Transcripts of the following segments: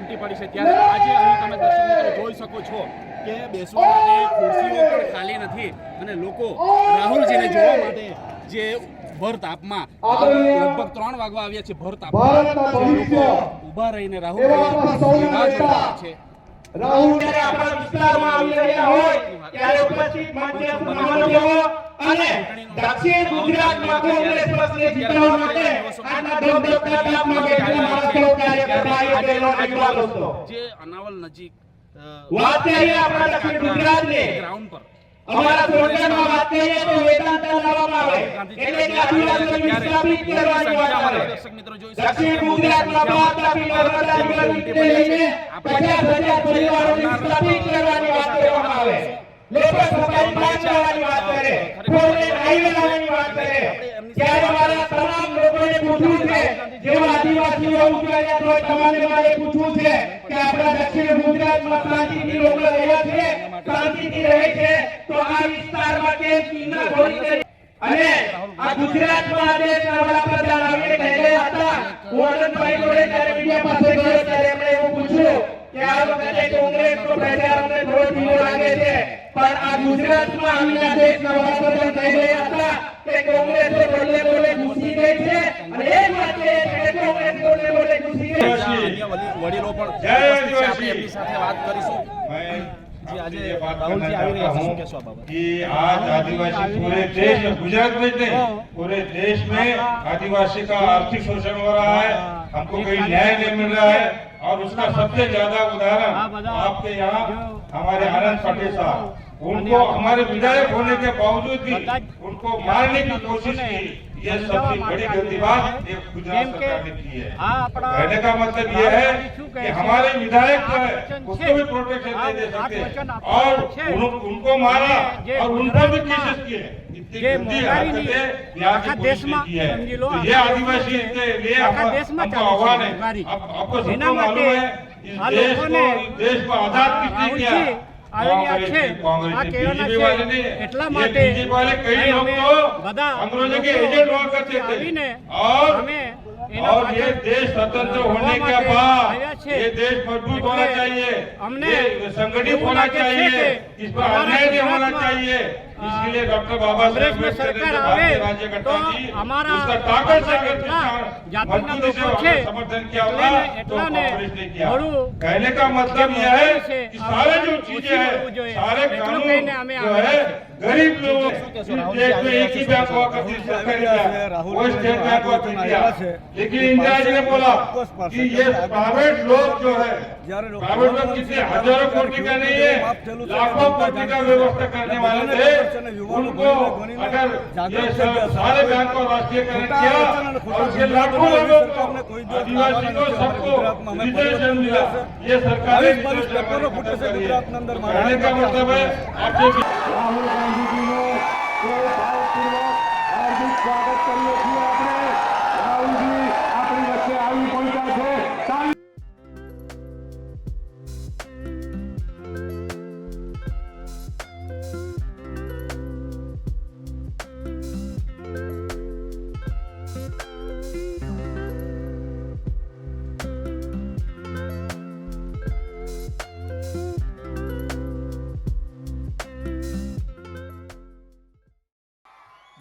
ઉમટી પડી છે ત્યારે આજે અહીં તમે દર્શક મિત્રો જોઈ શકો છો કે બેસવા માટે ખુરશીઓ પણ ખાલી નથી અને લોકો રાહુલજીને જોવા માટે જે ભર તાપમાં લગભગ 3 વાગવા આવ્યા છે ભર તાપમાં લોકો ઊભા રહીને રાહુલજી રાહ જોઈ રહ્યા છે। રાહુલ જ્યારે આપણા વિસ્તારમાં આવી રહ્યા હોય ત્યારે ઉપસ્થિત મંચે મહાનુભાવો અને દક્ષિણ ગુજરાતમાં કોંગ્રેસ પક્ષને જીતવા માટે આના ધબધબતા તાપમાં બેઠેલા માણસો કાર્યકર્તાઓ આગેવાનો દોસ્તો જે અનાવલ નજીક વાત કરીએ આપણા દક્ષિણ ગુજરાતની ગ્રાઉન્ડ પર અમારા સ્લોગનમાં વાત કરીએ તો વેદાંતા લાવવામાં આવે એટલે કે આદિવાસીઓને વિસ્થાપિત કરવાની વાત આવે। દર્શક મિત્રો જોઈ દક્ષિણ ગુજરાતમાં બાદ તાપી નર્મદા જિલ્લાને લઈને 50,000 પરિવારોને વિસ્થાપિત કરવાની વાત કરવામાં આવે। લોકો સફાઈ બંધ કરવાની વાત કરે, ફોરલેન હાઈવે લાવવાની વાત કરે ત્યારે મારા તમામ લોકોને પૂછવું છે જેવા આદિવાસીઓ ઉતર્યા તો તમારે મારે પૂછવું છે કે આપણા દક્ષિણ ગુજરાતમાં શાંતિથી લોકો રહ્યા છે, શાંતિથી રહે છે તો આ વિસ્તારમાં કેમ ચિંતા થોડી અને આ ગુજરાતમાં દેશના વડાપ્રધાન આવીને કહેલા હતા હું આનંદભાઈ જોડે ત્યારે મીડિયા પાસે ગયો ત્યારે એમણે એવું પૂછ્યું કે આ વખતે કોંગ્રેસનો પ્રચાર અમને થોડો ધીમો લાગે છે પણ આ ગુજરાતમાં આવીને દેશના વડાપ્રધાન કહેલા હતા કે કોંગ્રેસ બોલે બોલે ઘૂસી ગઈ છે અને એક વાત છે કે કોંગ્રેસ બોલે બોલે ઘૂસી ગઈ છે। અન્ય વડીલો પણ ઉપસ્થિત છે, આપણે એમની સાથે વાત કરીશું। जी आज राहुल जी आ रहे हैं क्या बाबा कि आज आदिवासी पूरे देश में गुजरात में नहीं पूरे देश में आदिवासी का आर्थिक शोषण हो रहा है, हमको कोई न्याय नहीं मिल रहा है और उसका सबसे ज्यादा उदाहरण आपके यहाँ हमारे आनंद पटेल साहब, उनको हमारे विधायक होने के बावजूद भी उनको मारने की कोशिश की। ये सबसे बड़ी गलती बात ये गुजरात सरकार ने की है। कहने का मतलब ये है कि हमारे विधायक जो है उसको भी प्रोटेक्शन नहीं दे सकते और उनको मारा और उनको भी केसेस किए। इतनी गंदी हरकतें यहाँ की पुलिस ने की है। तो ये आदिवासी के लिए हमको आह्वान है। आपको सबको मालूम है इस देश को आजाद किसने किया? बीजेपी वाले कई लोग तो अंग्रेजों के एजेंट हुआ करते थे और ये देश स्वतंत्र होने के बाद ये देश मजबूत होना चाहिए, ये संगठित होना चाहिए, इस पर अन्याय नहीं होना चाहिए। इसके लिए डॉक्टर बाबा साहेब अम्बेडकर ने भारतीय राज्य घटना दी, उसका ताकत से मजबूती से समर्थन किया होगा तो कांग्रेस ने किया। कहने का मतलब यह है कि सारे जो चीजें हैं सारे कानून जो है गरीब लोगों देश में एक ही बैंक हुआ करती सरकारी वो स्टेट बैंक हुआ किया, लेकिन इंदिरा जी ने बोला कि ये प्राइवेट लोग जो है प्राइवेट लोग किसी हजारों कोटि का नहीं है लाखों कोटि का व्यवस्था करने वाले थे। उनको अगर ये सारे बैंक को राष्ट्रीयकरण किया और ये लाखों लोगों को आदिवासी को सबको रिजर्वेशन मिला, ये सरकारी कहने का मतलब है आपसे રાહુલ ગાંધીજીનો ભાવપૂર્વક હાર્દિક સ્વાગત કરીએ છીએ આપણે। રાહુલજી આપણી વચ્ચે આવી પહોંચ્યા છે।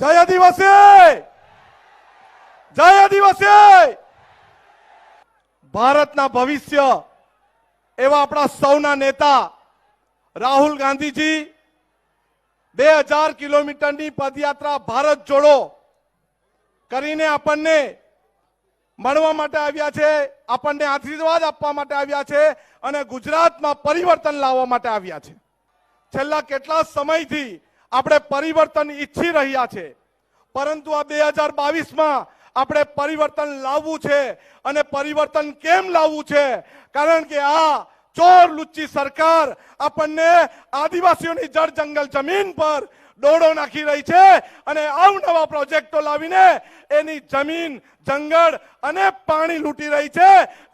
जय आदिवासी, जय आदिवासी। भारतना भविष्य एवा अपना सौना नेता राहुल गांधीजी 2000 किलोमीटर पदयात्रा भारत जोड़ो करीने आपने મળવા માટે આવ્યા છે, આપણને આશીર્વાદ આપવા માટે આવ્યા છે અને ગુજરાતમાં પરિવર્તન લાવવા માટે આવ્યા છે। છેલ્લા કેટલા સમયથી આપણે પરિવર્તન ઈચ્છી રહ્યા છે પરંતુ આ 2022 માં આપણે પરિવર્તન લાવવું છે અને પરિવર્તન કેમ લાવવું છે કારણ કે આ ચોર લુચ્ચી સરકાર આપણને આદિવાસીઓની જળ જંગલ જમીન પર ડોળો નાખી રહી છે અને અવનવા પ્રોજેક્ટો લાવીને એની જમીન જંગલ અને પાણી લૂંટી રહી છે।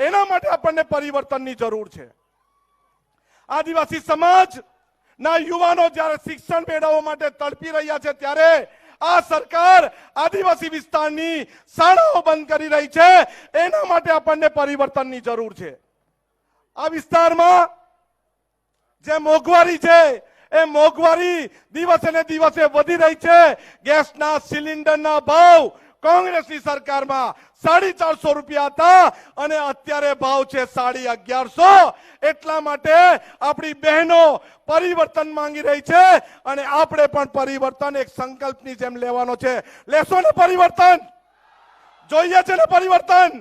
એના માટે આપણને પરિવર્તનની જરૂર છે। આદિવાસી સમાજ ના યુવાનો જ્યારે શિક્ષણ મેળવવા માટે તડપી રહ્યા છે ત્યારે આ સરકાર આદિવાસી વિસ્તારની શાળાઓ બંધ કરી રહી છે। એના માટે આપણને પરિવર્તનની જરૂર છે। આ વિસ્તારમાં જે મોંઘવારી છે એ મોંઘવારી દિવસે ને દિવસે વધી રહી છે. ગેસના સિલિન્ડરના ભાવ કોંગ્રેસની સરકારમાં 450 રૂપિયા હતા અને અત્યારે ભાવ છે 1150. એટલા માટે આપણી બહેનો પરિવર્તન માંગી રહી છે અને આપણે પણ પરિવર્તન એક સંકલ્પની જેમ લેવાનો છે. લેશો ને પરિવર્તન? જોઈએ છે ને પરિવર્તન?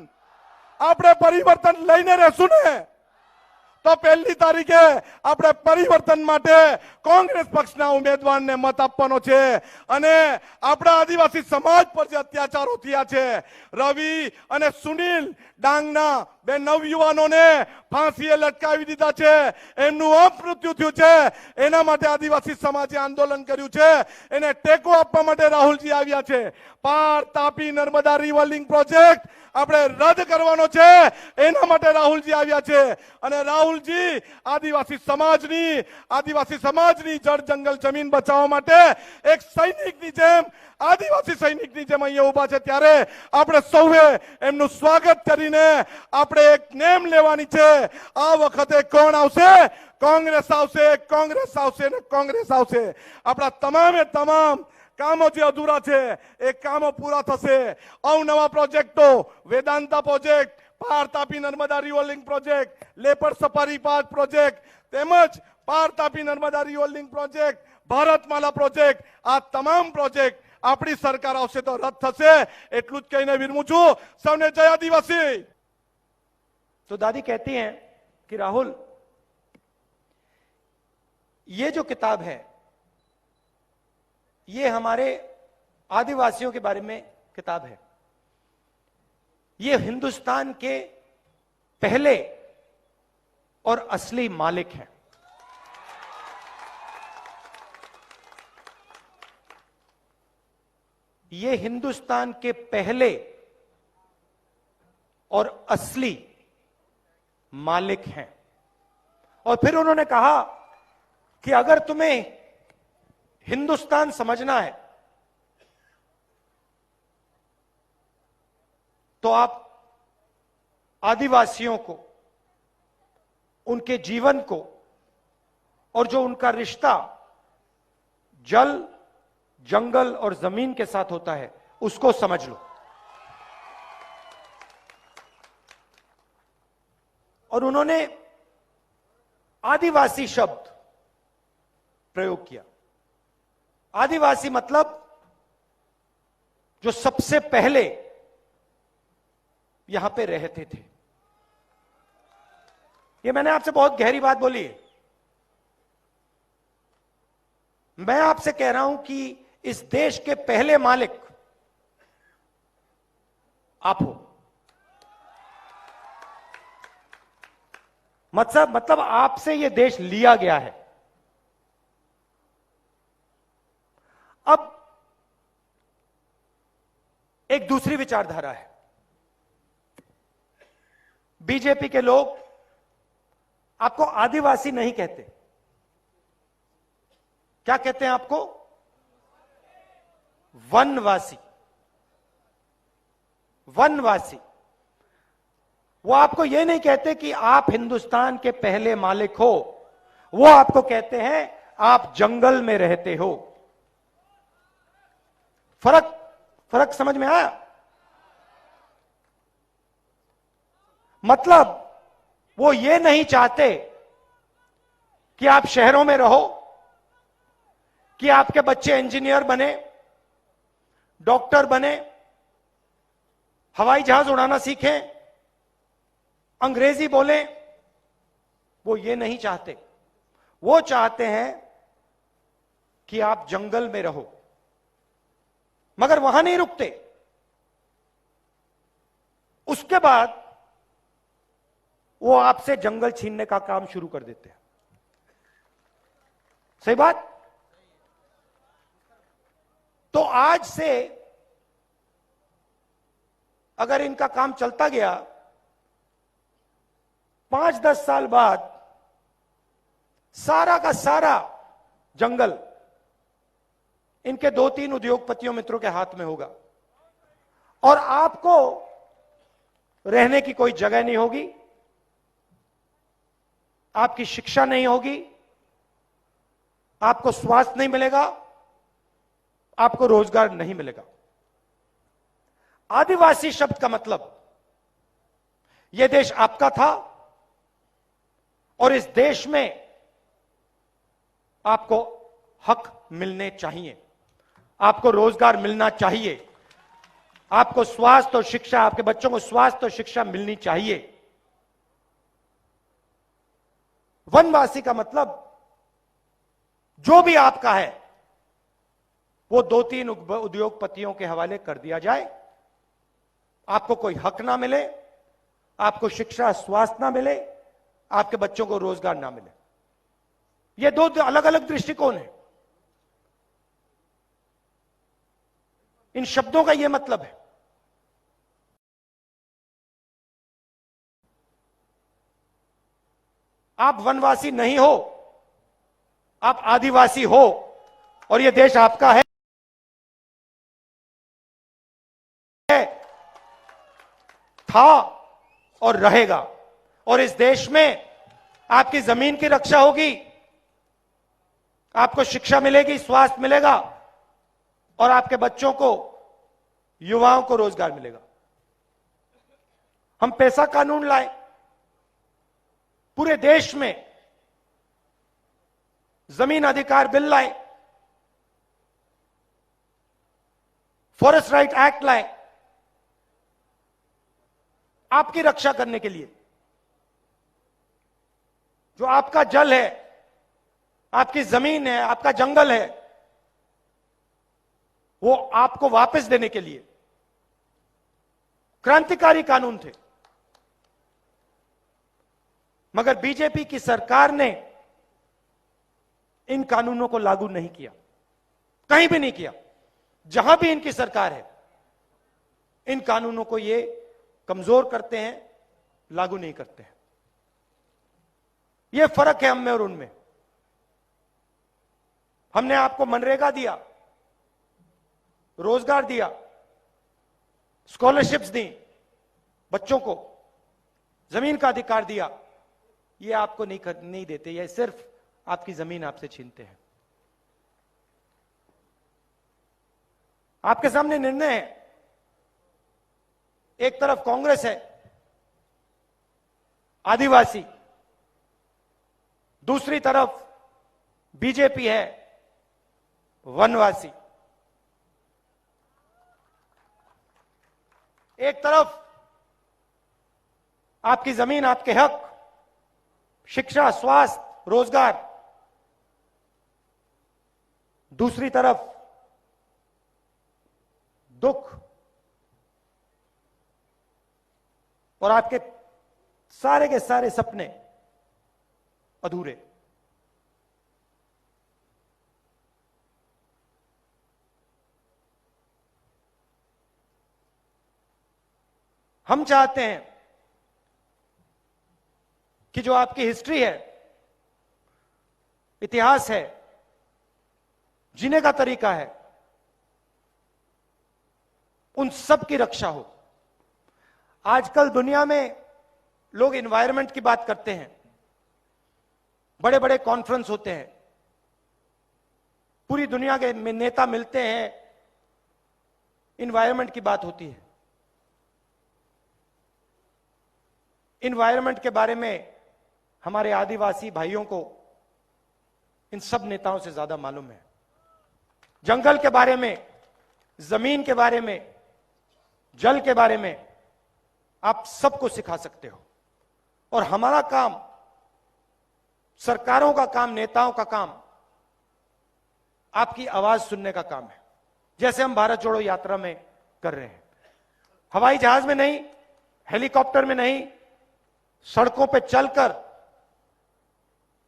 આપણે પરિવર્તન લઈને રહેશું ને? તો 1લી તારીખે આપણે પરિવર્તન માટે કોંગ્રેસ પક્ષના ઉમેદવારને મત આપવાનો છે અને આપણા આદિવાસી સમાજ પર જે અત્યાચારો થયા છે, રવિ અને સુનિલ ડાંગના 2 નવયુવાનોને ફાંસીએ લટકાવી દીધા છે, એમનું અપમૃત્યુ થયું છે, એના માટે આદિવાસી સમાજે આંદોલન કર્યું છે. એને ટેકો આપવા માટે રાહુલજી આવ્યા છે. પાર Tapi Narmada river link project આપણે રદ કરવાનો છે, એના માટે રાહુલજી આવ્યા છે. અને રાહુલજી આદિવાસી સમાજની જળ જંગલ જમીન બચાવવા માટે એક સૈનિકની જેમ, આદિવાસી સૈનિકની જેમ અહીંયા ઉભા છે. ત્યારે આપણે સૌએ એમનું સ્વાગત કરીને આપણે એક નેમ લેવાની છે. આ વખતે કોણ આવશે? કોંગ્રેસ આવશે, કોંગ્રેસ આવશે ને કોંગ્રેસ આવશે. આપણા તમામે તમામ કામો જે અધૂરા છે એ કામો પૂરા થશે. અવનવા પ્રોજેક્ટો, વેદાંતા પ્રોજેક્ટ, પાર Tapi Narmada river link project, leopard safari park project, તેમજ પાર Tapi Narmada river link project, Bharatmala project, આ તમામ પ્રોજેક્ટ આપણી સરકાર આવશે તો રદ થશે. એટલું જ કહીને વિરમું છું. સૌને જય આદિવાસી. तो दादी कहती हैं कि राहुल, ये जो किताब है ये हमारे आदिवासियों के बारे में किताब है. ये हिंदुस्तान के पहले और असली मालिक हैं. ये हिंदुस्तान के पहले और असली मालिक हैं. और फिर उन्होंने कहा कि अगर तुम्हें हिंदुस्तान समझना है तो आप आदिवासियों को, उनके जीवन को और जो उनका रिश्ता जल, जंगल और जमीन के साथ होता है उसको समझ लो. और उन्होंने आदिवासी शब्द प्रयोग किया. आदिवासी मतलब जो सबसे पहले यहां पे रहते थे. ये मैंने आपसे बहुत गहरी बात बोली है. मैं आपसे कह रहा हूं कि इस देश के पहले मालिक आप हो. मतलब आपसे यह देश लिया गया है. अब एक दूसरी विचारधारा है. बीजेपी के लोग आपको आदिवासी नहीं कहते. क्या कहते हैं आपको? वनवासी. वनवासी. वो आपको यह नहीं कहते कि आप हिंदुस्तान के पहले मालिक हो. वो आपको कहते हैं आप जंगल में रहते हो. फर्क समझ में आया? मतलब वो ये नहीं चाहते कि आप शहरों में रहो, कि आपके बच्चे इंजीनियर बने, डॉक्टर बने, हवाई जहाज उड़ाना सीखें, अंग्रेजी बोलें. वो ये नहीं चाहते. वो चाहते हैं कि आप जंगल में रहो. मगर वहां नहीं रुकते. उसके बाद वो आपसे जंगल छीनने का काम शुरू कर देते हैं. सही बात? तो आज से अगर इनका काम चलता गया, 5-10 साल बाद सारा का सारा जंगल इनके 2-3 उद्योगपतियों मित्रों के हाथ में होगा और आपको रहने की कोई जगह नहीं होगी, आपकी शिक्षा नहीं होगी, आपको स्वास्थ्य नहीं मिलेगा, आपको रोजगार नहीं मिलेगा। आदिवासी शब्द का मतलब यह देश आपका था और इस देश में आपको हक मिलने चाहिए, आपको रोजगार मिलना चाहिए, आपको स्वास्थ्य और शिक्षा, आपके बच्चों को स्वास्थ्य और शिक्षा मिलनी चाहिए। वनवासी का मतलब जो भी आपका है वो 2-3 उद्योगपतियों के हवाले कर दिया जाए, आपको कोई हक ना मिले, आपको शिक्षा स्वास्थ्य ना मिले, आपके बच्चों को रोजगार ना मिले। ये 2 अलग अलग दृष्टिकोण है। इन शब्दों का यह मतलब है। आप वनवासी नहीं हो, आप आदिवासी हो और यह देश आपका है, था और रहेगा। और इस देश में आपकी जमीन की रक्षा होगी, आपको शिक्षा मिलेगी, स्वास्थ्य मिलेगा और आपके बच्चों को, युवाओं को रोजगार मिलेगा। हम पैसा कानून लाए, पूरे देश में जमीन अधिकार बिल लाए, फॉरेस्ट राइट एक्ट लाए, आपकी रक्षा करने के लिए। जो आपका जल है, आपकी जमीन है, आपका जंगल है, वो आपको वापस देने के लिए क्रांतिकारी कानून थे। मगर बीजेपी की सरकार ने इन कानूनों को लागू नहीं किया, कहीं भी नहीं किया। जहां भी इनकी सरकार है, इन कानूनों को ये कमजोर करते हैं, लागू नहीं करते हैं। यह फर्क है हम में और उनमें। हमने आपको मनरेगा दिया, रोजगार दिया, स्कॉलरशिप्स दी, बच्चों को जमीन का अधिकार दिया। ये आपको नहीं देते, ये सिर्फ आपकी जमीन आपसे छीनते हैं। आपके सामने निर्णय है, एक तरफ कांग्रेस है आदिवासी, दूसरी तरफ बीजेपी है वनवासी। एक तरफ आपकी जमीन, आपके हक, शिक्षा, स्वास्थ्य, रोजगार, दूसरी तरफ दुख और आपके सारे के सारे सपने अधूरे। हम चाहते हैं कि जो आपकी हिस्ट्री है, इतिहास है, जीने का तरीका है, उन सब की रक्षा हो। आजकल दुनिया में लोग एनवायरनमेंट की बात करते हैं, बड़े बड़े कॉन्फ्रेंस होते हैं, पूरी दुनिया के नेता मिलते हैं, एनवायरनमेंट की बात होती है। एनवायरनमेंट के बारे में हमारे आदिवासी भाइयों को इन सब नेताओं से ज्यादा मालूम है। जंगल के बारे में, जमीन के बारे में, जल के बारे में आप सबको सिखा सकते हो। और हमारा काम, सरकारों का काम, नेताओं का काम आपकी आवाज सुनने का काम है, जैसे हम भारत जोड़ो यात्रा में कर रहे हैं। हवाई जहाज में नहीं, हेलीकॉप्टर में नहीं, सड़कों पे चलकर,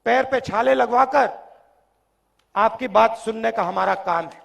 पैर पे छाले लगवाकर आपकी बात सुनने का हमारा काम है।